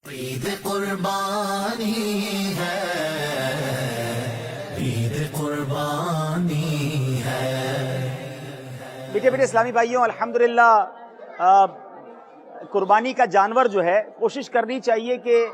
عید قربانی ہے، عید قربانی ہے۔ بیٹے اسلامی بھائیوں، الحمدللہ قربانی کا جانور جو ہے کوشش کرنی چاہیے کہ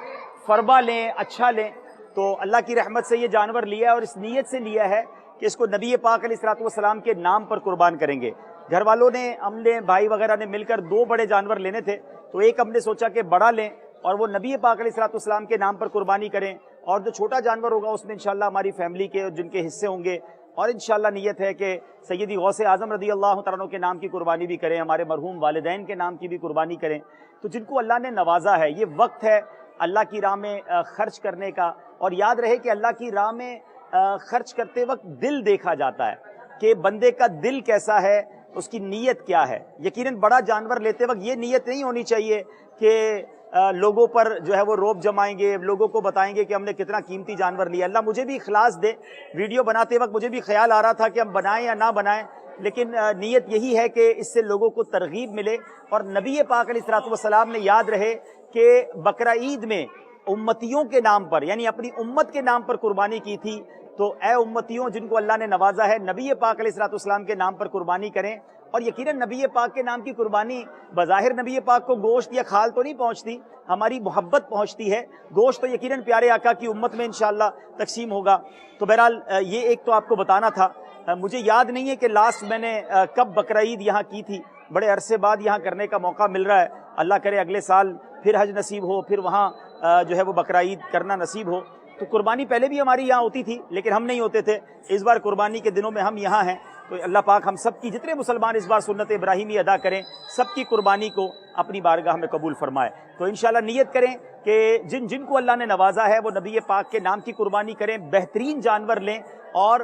فربا لیں، اچھا لیں۔ تو اللہ کی رحمت سے یہ جانور لیا ہے اور اس نیت سے لیا ہے کہ اس کو نبی پاک علیہ الصلوۃ والسلام کے نام پر قربان کریں گے۔ گھر والوں نے، ہم نے، بھائی وغیرہ نے مل کر 2 بڑے جانور لینے تھے، تو ایک ہم نے سوچا کہ بڑا لیں اور وہ نبی پاک علیہ الصلوۃ والسلام کے نام پر قربانی کریں، اور جو چھوٹا جانور ہوگا اس میں انشاءاللہ ہماری فیملی کے جن کے حصے ہوں گے، اور انشاءاللہ نیت ہے کہ سیدی غوث اعظم رضی اللہ تعالیٰ عنہ کے نام کی قربانی بھی کریں، ہمارے مرحوم والدین کے نام کی بھی قربانی کریں۔ تو جن کو اللہ نے نوازا ہے، یہ وقت ہے اللہ کی راہ میں خرچ کرنے کا، اور یاد رہے کہ اللہ کی راہ میں خرچ کرتے وقت دل دیکھا جاتا ہے کہ بندے کا دل کیسا ہے، اس کی نیت کیا ہے۔ یقیناً بڑا جانور لیتے وقت یہ نیت نہیں ہونی چاہیے کہ لوگوں پر جو ہے وہ روب جمائیں گے، لوگوں کو بتائیں گے کہ ہم نے کتنا قیمتی جانور لیا۔ اللہ مجھے بھی اخلاص دے، ویڈیو بناتے وقت مجھے بھی خیال آ رہا تھا کہ ہم بنائیں یا نہ بنائیں، لیکن نیت یہی ہے کہ اس سے لوگوں کو ترغیب ملے، اور نبی پاک علیہ الصلوۃ والسلام نے یاد رہے کہ بقرہ عید میں امتیوں کے نام پر، یعنی اپنی امت کے نام پر قربانی کی تھی۔ تو اے امتیوں جن کو اللہ نے نوازا ہے، نبی پاک علیہ الصلوۃ والسلام کے نام پر قربانی کریں۔ اور یقیناً نبی پاک کے نام کی قربانی، بظاہر نبی پاک کو گوشت یا کھال تو نہیں پہنچتی، ہماری محبت پہنچتی ہے۔ گوشت تو یقیناً پیارے آقا کی امت میں انشاءاللہ تقسیم ہوگا۔ تو بہرحال یہ ایک تو آپ کو بتانا تھا۔ مجھے یاد نہیں ہے کہ لاسٹ میں نے کب بقرہ عید یہاں کی تھی، بڑے عرصے بعد یہاں کرنے کا موقع مل رہا ہے۔ اللہ کرے اگلے سال پھر حج نصیب ہو، پھر وہاں جو ہے وہ بقرہ عید کرنا نصیب ہو۔ تو قربانی پہلے بھی ہماری یہاں ہوتی تھی لیکن ہم نہیں ہوتے تھے، اس بار قربانی کے دنوں میں ہم یہاں ہیں۔ تو اللہ پاک ہم سب کی، جتنے مسلمان اس بار سنت ابراہیمی ادا کریں، سب کی قربانی کو اپنی بارگاہ میں قبول فرمائے۔ تو انشاءاللہ نیت کریں کہ جن کو اللہ نے نوازا ہے وہ نبی پاک کے نام کی قربانی کریں، بہترین جانور لیں اور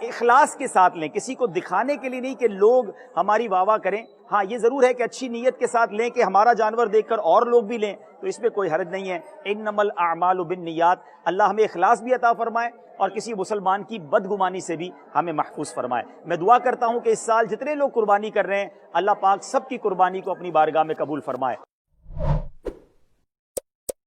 اخلاص کے ساتھ لیں، کسی کو دکھانے کے لیے نہیں کہ لوگ ہماری واہ واہ کریں۔ ہاں یہ ضرور ہے کہ اچھی نیت کے ساتھ لیں کہ ہمارا جانور دیکھ کر اور لوگ بھی لیں، تو اس میں کوئی حرج نہیں ہے۔ انما الاعمال بالنیات۔ اللہ ہمیں اخلاص بھی عطا فرمائے اور کسی مسلمان کی بدگمانی سے بھی ہمیں محفوظ فرمائے۔ میں دعا کرتا ہوں کہ اس سال جتنے لوگ قربانی کر رہے ہیں، اللہ پاک سب کی قربانی کو اپنی بارگاہ میں قبول فرمائے۔